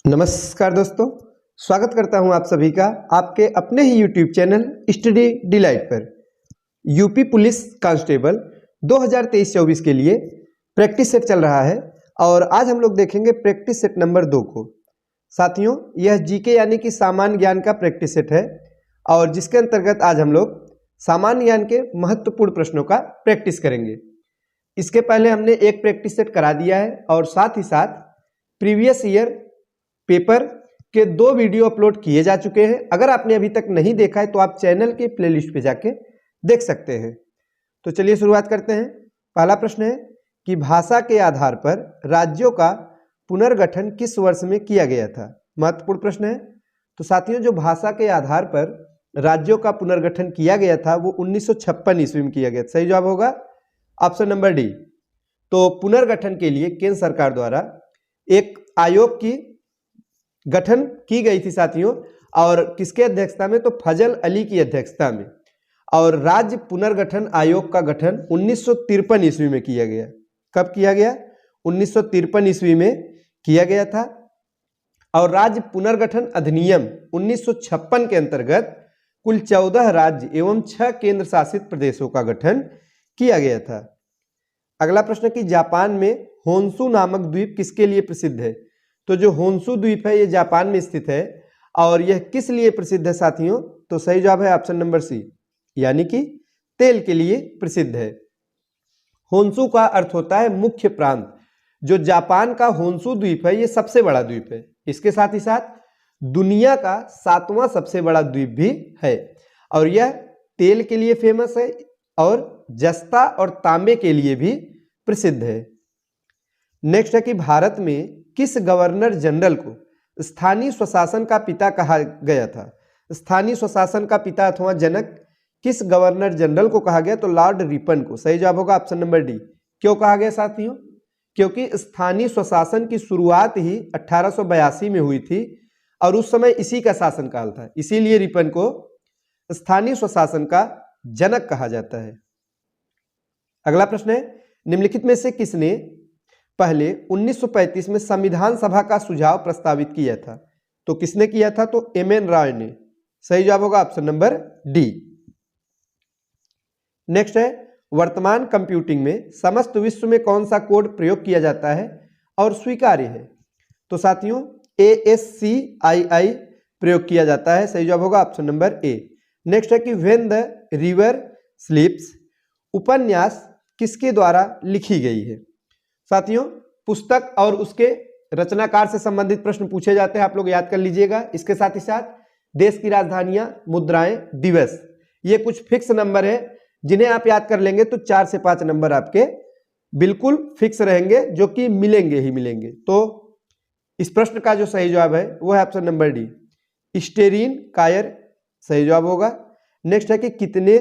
नमस्कार दोस्तों, स्वागत करता हूं आप सभी का आपके अपने ही यूट्यूब चैनल स्टडी डिलाइट पर। यूपी पुलिस कांस्टेबल 2023-24 के लिए प्रैक्टिस सेट चल रहा है और आज हम लोग देखेंगे प्रैक्टिस सेट नंबर 2 को। साथियों, यह जीके यानी कि सामान्य ज्ञान का प्रैक्टिस सेट है और जिसके अंतर्गत आज हम लोग सामान्य ज्ञान के महत्वपूर्ण प्रश्नों का प्रैक्टिस करेंगे। इसके पहले हमने एक प्रैक्टिस सेट करा दिया है और साथ ही साथ प्रीवियस ईयर पेपर के 2 वीडियो अपलोड किए जा चुके हैं। अगर आपने अभी तक नहीं देखा है तो आप चैनल के प्लेलिस्ट पे जाके देख सकते हैं। तो चलिए शुरुआत करते हैं। पहला प्रश्न है कि भाषा के आधार पर राज्यों का पुनर्गठन किस वर्ष में किया गया था। महत्वपूर्ण प्रश्न है। तो साथियों, जो भाषा के आधार पर राज्यों का पुनर्गठन किया गया था वो 1956 ईस्वी में किया गया था। सही जवाब होगा ऑप्शन नंबर डी। तो पुनर्गठन के लिए केंद्र सरकार द्वारा एक आयोग की गठन की गई थी साथियों, और किसके अध्यक्षता में? तो फजल अली की अध्यक्षता में। और राज्य पुनर्गठन आयोग का गठन 1953 ईस्वी में किया गया। कब किया गया? 1953 ईस्वी में किया गया था। और राज्य पुनर्गठन अधिनियम 1956 के अंतर्गत कुल 14 राज्य एवं 6 केंद्र शासित प्रदेशों का गठन किया गया था। अगला प्रश्न कि जापान में होन्शु नामक द्वीप किसके लिए प्रसिद्ध है? तो जो होन्शु द्वीप है ये जापान में स्थित है और यह किस लिए प्रसिद्ध है साथियों? तो सही जवाब है ऑप्शन नंबर सी, यानी कि तेल के लिए प्रसिद्ध है। होन्शु का अर्थ होता है मुख्य प्रांत। जो जापान का होन्शु द्वीप है ये सबसे बड़ा द्वीप है। इसके साथ ही साथ दुनिया का 7वां सबसे बड़ा द्वीप भी है और यह तेल के लिए फेमस है और जस्ता और तांबे के लिए भी प्रसिद्ध है। नेक्स्ट है कि भारत में किस गवर्नर जनरल को स्थानीय स्वशासन का पिता कहा गया था? स्थानीय स्वशासन का पिता अथवा जनक किस गवर्नर जनरल को कहा गया? तो लॉर्ड रिपन को। सही जवाब होगा ऑप्शन नंबर डी। क्यों कहा गया साथियों? क्योंकि स्थानीय स्वशासन की शुरुआत ही 1882 में हुई थी और उस समय इसी का शासनकाल था, इसीलिए रिपन को स्थानीय स्वशासन का जनक कहा जाता है। अगला प्रश्न है निम्नलिखित में से किसने पहले 1935 में संविधान सभा का सुझाव प्रस्तावित किया था? तो किसने किया था? तो एम.एन. रॉय ने। सही जवाब होगा ऑप्शन नंबर डी। नेक्स्ट है वर्तमान कंप्यूटिंग में समस्त विश्व में कौन सा कोड प्रयोग किया जाता है और स्वीकार्य है? तो साथियों ASCII प्रयोग किया जाता है। सही जवाब होगा ऑप्शन नंबर ए। नेक्स्ट है कि व्हेन द रिवर स्लीप्स उपन्यास किसके द्वारा लिखी गई है? साथियों, पुस्तक और उसके रचनाकार से संबंधित प्रश्न पूछे जाते हैं, आप लोग याद कर लीजिएगा। इसके साथ ही साथ देश की राजधानियां, मुद्राएं, दिवस, ये कुछ फिक्स नंबर है जिन्हें आप याद कर लेंगे तो 4 से 5 नंबर आपके बिल्कुल फिक्स रहेंगे, जो कि मिलेंगे ही मिलेंगे। तो इस प्रश्न का जो सही जवाब है वो है ऑप्शन नंबर डी, स्टेरीन कायर। सही जवाब होगा। नेक्स्ट है कि कितने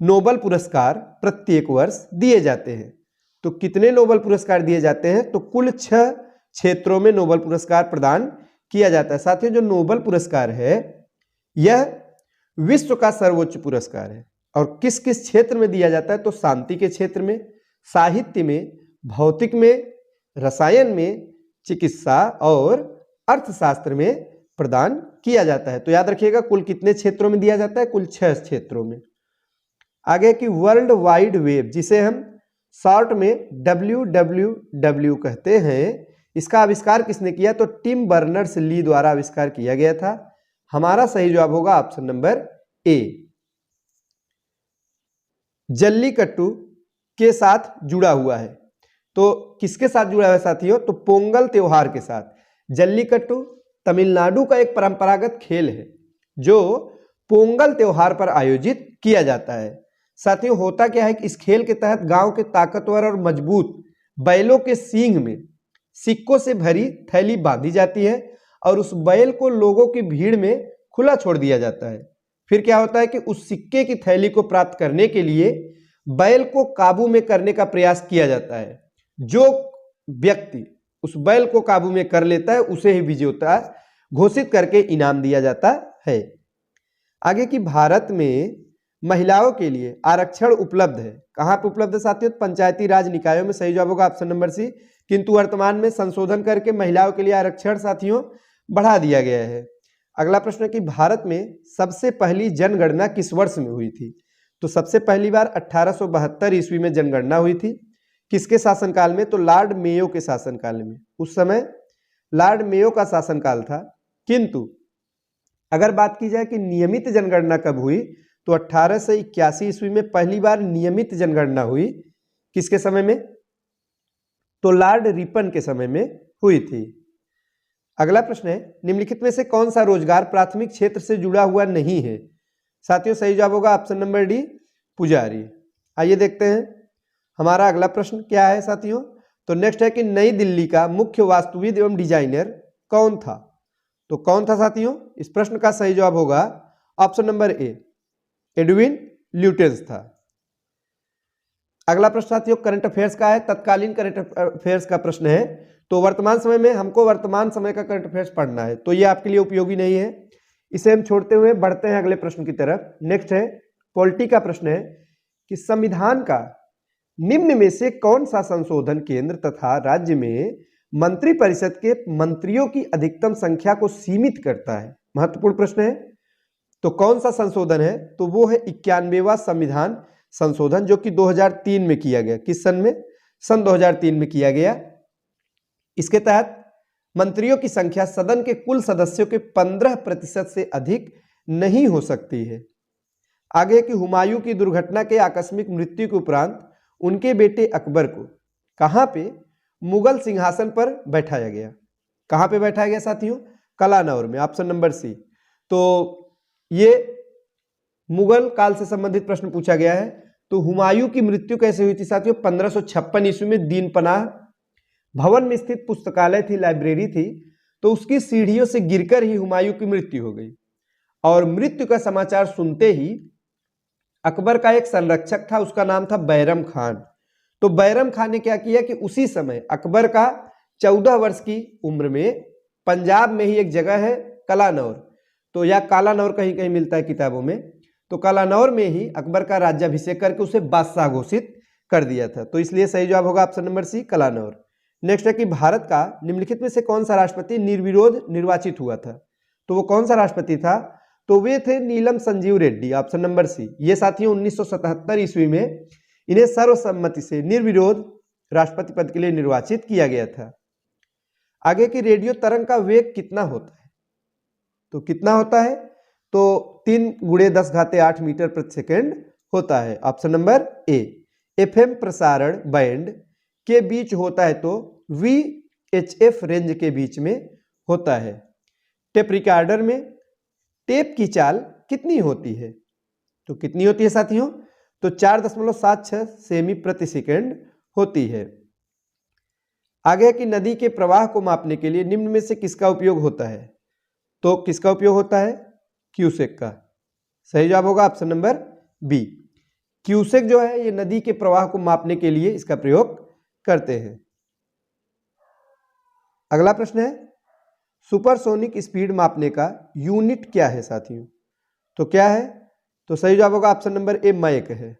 नोबेल पुरस्कार प्रत्येक वर्ष दिए जाते हैं? तो कितने नोबेल पुरस्कार दिए जाते हैं? तो कुल 6 क्षेत्रों में नोबेल पुरस्कार प्रदान किया जाता है। साथियों, जो नोबेल पुरस्कार है यह विश्व का सर्वोच्च पुरस्कार है और किस किस क्षेत्र में दिया जाता है? तो शांति के क्षेत्र में, साहित्य में, भौतिक में, रसायन में, चिकित्सा और अर्थशास्त्र में प्रदान किया जाता है। तो याद रखिएगा कुल कितने क्षेत्रों में दिया जाता है? कुल 6 क्षेत्रों में। आगे की वर्ल्ड वाइड वेब, जिसे हम शॉर्ट में WWW कहते हैं, इसका आविष्कार किसने किया? तो टिम बर्नर्स ली द्वारा आविष्कार किया गया था। हमारा सही जवाब होगा ऑप्शन नंबर ए। जल्लीकट्टू के साथ जुड़ा हुआ है। तो किसके साथ जुड़ा हुआ है साथियों? तो पोंगल त्योहार के साथ। जल्लीकट्टू तमिलनाडु का एक परंपरागत खेल है जो पोंगल त्योहार पर आयोजित किया जाता है। साथियों, होता क्या है कि इस खेल के तहत गांव के ताकतवर और मजबूत बैलों के सींग में सिक्कों से भरी थैली बांधी जाती है और उस बैल को लोगों की भीड़ में खुला छोड़ दिया जाता है। फिर क्या होता है कि उस सिक्के की थैली को प्राप्त करने के लिए बैल को काबू में करने का प्रयास किया जाता है। जो व्यक्ति उस बैल को काबू में कर लेता है उसे ही विजेता घोषित करके इनाम दिया जाता है। आगे की भारत में महिलाओं के लिए आरक्षण उपलब्ध है। कहाँ पे उपलब्ध है साथियों? पंचायती राज निकायों में। सही जवाब होगा ऑप्शन नंबर सी, किंतु वर्तमान में संशोधन करके महिलाओं के लिए आरक्षण साथियों बढ़ा दिया गया है। अगला प्रश्न है कि भारत में सबसे पहली जनगणना किस वर्ष में हुई थी? तो सबसे पहली बार 1872 ईस्वी में जनगणना हुई थी। किसके शासनकाल में? तो लॉर्ड मेयो के शासनकाल में। उस समय लॉर्ड मेयो का शासनकाल था। किंतु अगर बात की जाए कि नियमित जनगणना कब हुई, तो 1881 ईस्वी में पहली बार नियमित जनगणना हुई। किसके समय में? तो लॉर्ड रिपन के समय में हुई थी। अगला प्रश्न है, निम्नलिखित में से कौन सा रोजगार प्राथमिक क्षेत्र से जुड़ा हुआ नहीं है? साथियों सही जवाब होगा ऑप्शन नंबर डी, पुजारी। आइए देखते हैं हमारा अगला प्रश्न क्या है साथियों। तो नेक्स्ट है कि नई दिल्ली का मुख्य वास्तुविद एवं डिजाइनर कौन था? तो कौन था साथियों? इस प्रश्न का सही जवाब होगा option number A, Edwin Lutyens था। अगला प्रश्न साथियों करंट अफेयर्स का है, तत्कालीन करंट अफेयर्स का प्रश्न है। तो वर्तमान समय में हमको वर्तमान समय का करंट अफेयर्स पढ़ना है, तो ये आपके लिए उपयोगी नहीं है, इसे हम छोड़ते हुए बढ़ते हैं अगले प्रश्न की तरफ। नेक्स्ट है पॉलिटी का प्रश्न है कि संविधान का निम्न में से कौन सा संशोधन केंद्र तथा राज्य में मंत्रिपरिषद के मंत्रियों की अधिकतम संख्या को सीमित करता है? महत्वपूर्ण प्रश्न है। तो कौन सा संशोधन है? तो वो है 91वां संविधान संशोधन, जो कि 2003 में किया गया। किस सन में? सन 2003 में किया गया। इसके तहत मंत्रियों की संख्या सदन के कुल सदस्यों के 15% से अधिक नहीं हो सकती है। आगे कि हुमायूं की दुर्घटना के आकस्मिक मृत्यु के उपरांत उनके बेटे अकबर को कहां पे मुगल सिंहासन पर बैठाया गया? कहां पे बैठाया गया साथियों? कलानौर में, ऑप्शन नंबर सी। तो ये मुगल काल से संबंधित प्रश्न पूछा गया है। तो हुमायूं की मृत्यु कैसे हुई थी साथियों? 1556 ईस्वी में दीनपनाह भवन में स्थित पुस्तकालय थी, लाइब्रेरी थी, तो उसकी सीढ़ियों से गिरकर ही हुमायूं की मृत्यु हो गई। और मृत्यु का समाचार सुनते ही अकबर का एक संरक्षक था, उसका नाम था बैरम खान। तो बैरम खान ने क्या किया कि उसी समय अकबर का 14 वर्ष की उम्र में पंजाब में ही एक जगह है कलानौर, तो यह कालानौर कहीं कहीं मिलता है किताबों में, तो कलानौर में ही अकबर का राज्याभिषेक करके उसे बादशाह घोषित कर दिया था। तो इसलिए सही जवाब होगा ऑप्शन नंबर सी, कलानौर। नेक्स्ट है कि भारत का निम्नलिखित में से कौन सा राष्ट्रपति निर्विरोध निर्वाचित हुआ था? तो वो कौन सा राष्ट्रपति था? तो वे थे Neelam Sanjiva Reddy, option number C. ये साथियों 1977 ईस्वी में इन्हें सर्वसम्मति से निर्विरोध राष्ट्रपति पद के लिए निर्वाचित किया गया था। आगे की रेडियो तरंग का वेग कितना होता है? तो कितना होता है? तो 3 × 10⁸ मीटर प्रति सेकेंड होता है, ऑप्शन नंबर ए। एफएम प्रसारण बैंड के बीच होता है तो VHF रेंज के बीच में होता है। टेप रिकॉर्डर में टेप की चाल कितनी होती है? तो कितनी होती है साथियों? तो 4.76 सेमी प्रति सेकेंड होती है। आगे है कि नदी के प्रवाह को मापने के लिए निम्न में से किसका उपयोग होता है? तो किसका उपयोग होता है? क्यूसेक का। सही जवाब होगा ऑप्शन नंबर बी। क्यूसेक जो है ये नदी के प्रवाह को मापने के लिए इसका प्रयोग करते हैं। अगला प्रश्न है सुपरसोनिक स्पीड मापने का यूनिट क्या है साथियों? तो क्या है? तो सही जवाब होगा ऑप्शन नंबर ए, मैक है।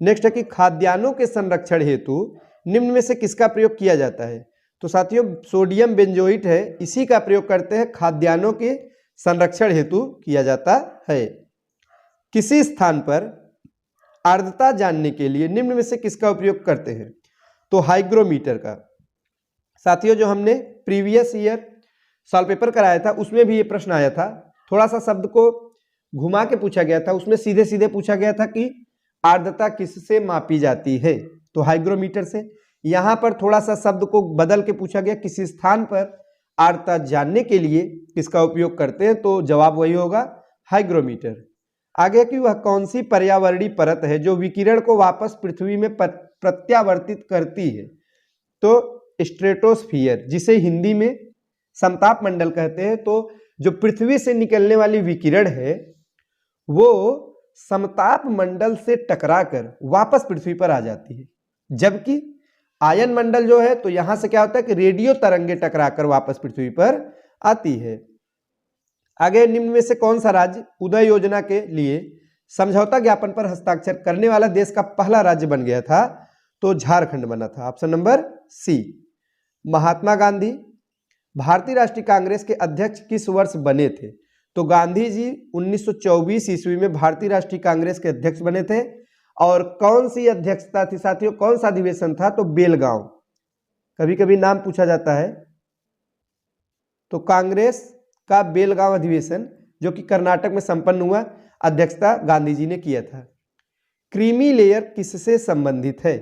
नेक्स्ट है कि खाद्यान्नों के संरक्षण हेतु निम्न में से किसका प्रयोग किया जाता है? तो साथियों सोडियम बेंजोइट है, इसी का प्रयोग करते हैं, खाद्यान्नों के संरक्षण हेतु किया जाता है। किसी स्थान पर आर्द्रता जानने के लिए निम्न में से किसका उपयोग करते हैं? तो हाइग्रोमीटर का। साथियों जो हमने प्रीवियस ईयर सॉल्व पेपर कराया था उसमें भी ये प्रश्न आया था, थोड़ा सा शब्द को घुमा के पूछा गया था, उसमें सीधे सीधे पूछा गया था कि आर्द्रता किससे मापी जाती है? तो हाइग्रोमीटर से। यहां पर थोड़ा सा शब्द को बदल के पूछा गया किसी स्थान पर आर्द्रता जानने के लिए किसका उपयोग करते हैं? तो जवाब वही होगा, हाइग्रोमीटर। आगे की वह कौन सी पर्यावरणीय परत है जो विकिरण को वापस पृथ्वी में प्रत्यावर्तित करती है? तो स्ट्रेटोस्फियर, जिसे हिंदी में समताप मंडल कहते हैं। तो जो पृथ्वी से निकलने वाली विकिरण है वो समताप मंडल से टकराकर वापस पृथ्वी पर आ जाती है, जबकि आयन मंडल जो है तो यहां से क्या होता है कि रेडियो तरंगे टकराकर वापस पृथ्वी पर आती है। आगे निम्न में से कौन सा राज्य उदय योजना के लिए समझौता ज्ञापन पर हस्ताक्षर करने वाला देश का पहला राज्य बन गया था? तो झारखंड बना था, ऑप्शन नंबर सी। महात्मा गांधी भारतीय राष्ट्रीय कांग्रेस के अध्यक्ष किस वर्ष बने थे? तो गांधी जी 1924 ईस्वी में भारतीय राष्ट्रीय कांग्रेस के अध्यक्ष बने थे। और कौन सी अध्यक्षता थी साथियों, कौन सा अधिवेशन था? तो बेलगांव। कभी कभी नाम पूछा जाता है। तो कांग्रेस का बेलगांव अधिवेशन जो कि कर्नाटक में संपन्न हुआ, अध्यक्षता गांधी जी ने किया था। क्रीमी लेयर किससे संबंधित है?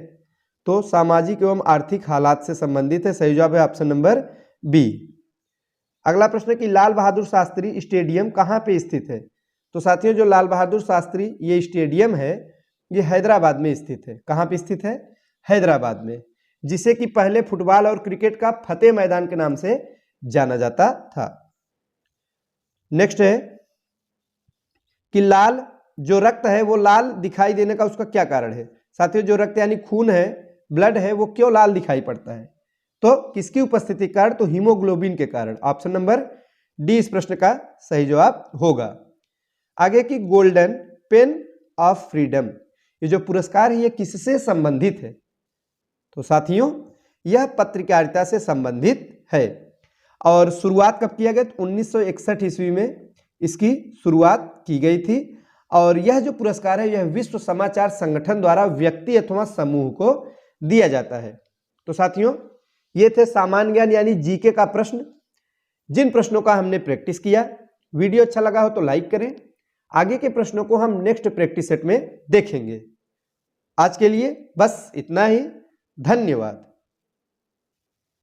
तो सामाजिक एवं आर्थिक हालात से संबंधित है। सही जवाब है ऑप्शन नंबर बी। अगला प्रश्न है कि लाल बहादुर शास्त्री स्टेडियम कहाँ पे स्थित है? तो साथियों जो लाल बहादुर शास्त्री ये स्टेडियम है ये हैदराबाद में स्थित है। कहाँ पे स्थित है? हैदराबाद में, जिसे कि पहले फुटबॉल और क्रिकेट का फतेह मैदान के नाम से जाना जाता था। नेक्स्ट है कि लाल जो रक्त है वो लाल दिखाई देने का उसका क्या कारण है? साथियों जो रक्त यानी खून है, ब्लड है, वो क्यों लाल दिखाई पड़ता है? तो किसकी उपस्थिति के कारण? तो हीमोग्लोबिन के कारण। ऑप्शन नंबर डी इस प्रश्न का सही जवाब होगा। आगे की गोल्डन पेन ऑफ फ्रीडम ये जो पुरस्कार है ये किससे संबंधित है? तो साथियों यह पत्रकारिता से संबंधित है। और शुरुआत कब किया गया? 1961 ईस्वी में इसकी शुरुआत की गई थी। और यह जो पुरस्कार है यह विश्व समाचार संगठन द्वारा व्यक्ति अथवा समूह को दिया जाता है। तो साथियों ये थे सामान्य ज्ञान यानी जीके का प्रश्न, जिन प्रश्नों का हमने प्रैक्टिस किया। वीडियो अच्छा लगा हो तो लाइक करें। आगे के प्रश्नों को हम नेक्स्ट प्रैक्टिस सेट में देखेंगे। आज के लिए बस इतना ही। धन्यवाद।